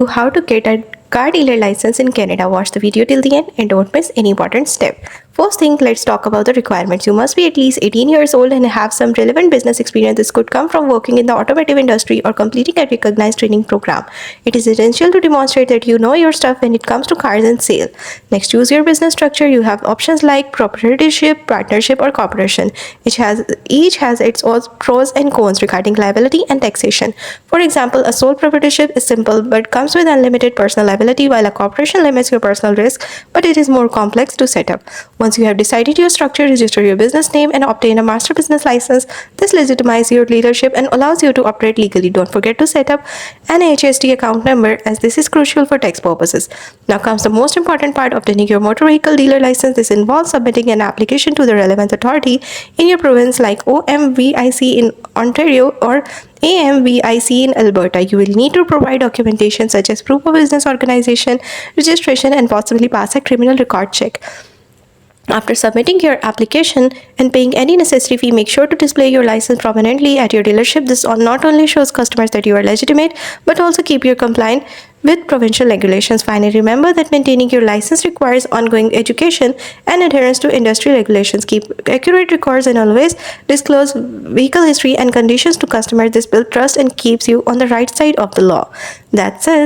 How to get a car dealer license in Canada. Watch the video till the end and don't miss any important step. First thing, let's talk about the requirements. You must be at least 18 years old and have some relevant business experience. This could come from working in the automotive industry or completing a recognized training program. It is essential to demonstrate that you know your stuff when it comes to cars and sale. Next, choose your business structure. You have options like proprietorship, partnership, or corporation. Each has its own pros and cons regarding liability and taxation. For example, a sole proprietorship is simple but comes with unlimited personal liability, while a corporation limits your personal risk, but it is more complex to set up. Once you have decided your structure, register your business name and obtain a master business license. This legitimizes your leadership and allows you to operate legally. Don't forget to set up an HST account number, as this is crucial for tax purposes. Now comes the most important part: obtaining your motor vehicle dealer license. This involves submitting an application to the relevant authority in your province, like OMVIC in Ontario or AMVIC in Alberta. You will need to provide documentation such as proof of business organization, registration, and possibly pass a criminal record check. After submitting your application and paying any necessary fee, make sure to display your license prominently at your dealership. This not only shows customers that you are legitimate, but also keep you compliant with provincial regulations. Finally, remember that maintaining your license requires ongoing education and adherence to industry regulations. Keep accurate records and always disclose vehicle history and conditions to customers. This builds trust and keeps you on the right side of the law. That's it.